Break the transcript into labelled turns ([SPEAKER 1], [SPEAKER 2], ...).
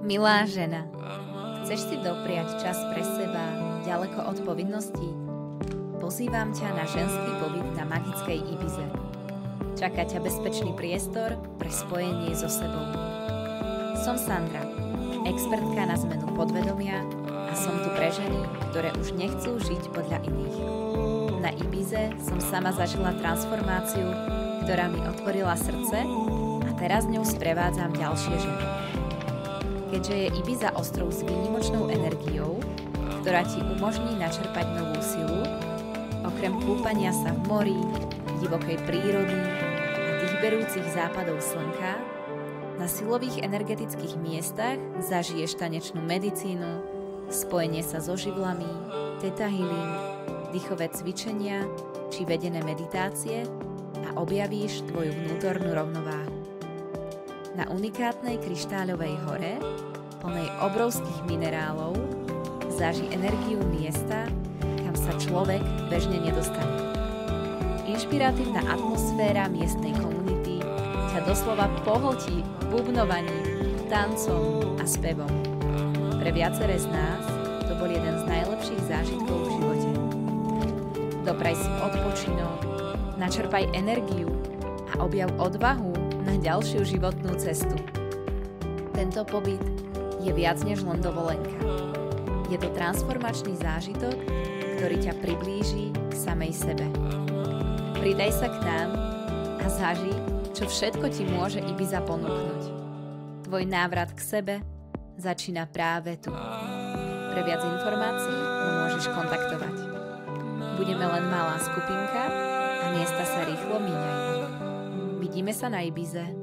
[SPEAKER 1] Milá žena, chceš si dopriať čas pre seba ďaleko od povinností? Pozývam ťa na ženský pobyt na magickej Ibize. Čaká ťa bezpečný priestor pre spojenie so sebou. Som Sandra, expertka na zmenu podvedomia a som tu pre ženy, ktoré už nechcú žiť podľa iných. Na Ibize som sama zažila transformáciu, ktorá mi otvorila srdce a teraz ňou sprevádzam ďalšie ženy. Keďže je Ibiza ostrov s výnimočnou energiou, ktorá ti umožní načerpať novú silu, okrem kúpania sa v mori, divokej prírody a dýchberúcich západov slnka, na silových energetických miestach zažiješ tanečnú medicínu, spojenie sa so živlami, theta healing, dýchové cvičenia či vedené meditácie a objavíš tvoju vnútornú rovnováhu. Na unikátnej kryštáľovej hore, plnej obrovských minerálov, zažij energiu miesta, kam sa človek bežne nedostane. Inšpiratívna atmosféra miestnej komunity ťa doslova pohltí bubnovaním, tancom a spevom. Pre viaceré z nás to bol jeden z najlepších zážitkov v živote. Dopraj si odpočinok, načerpaj energiu a objav odvahu na ďalšiu životnú cestu. Tento pobyt je viac než len dovolenka. Je to transformačný zážitok, ktorý ťa priblíži k samej sebe. Pridaj sa k nám a zaži, čo všetko ti môže Ibiza ponúknuť. Tvoj návrat k sebe začína práve tu. Pre viac informácií ho môžeš kontaktovať. Budeme len malá skupinka a miesta sa rýchlo míňajú. Vidíme sa na Ibize.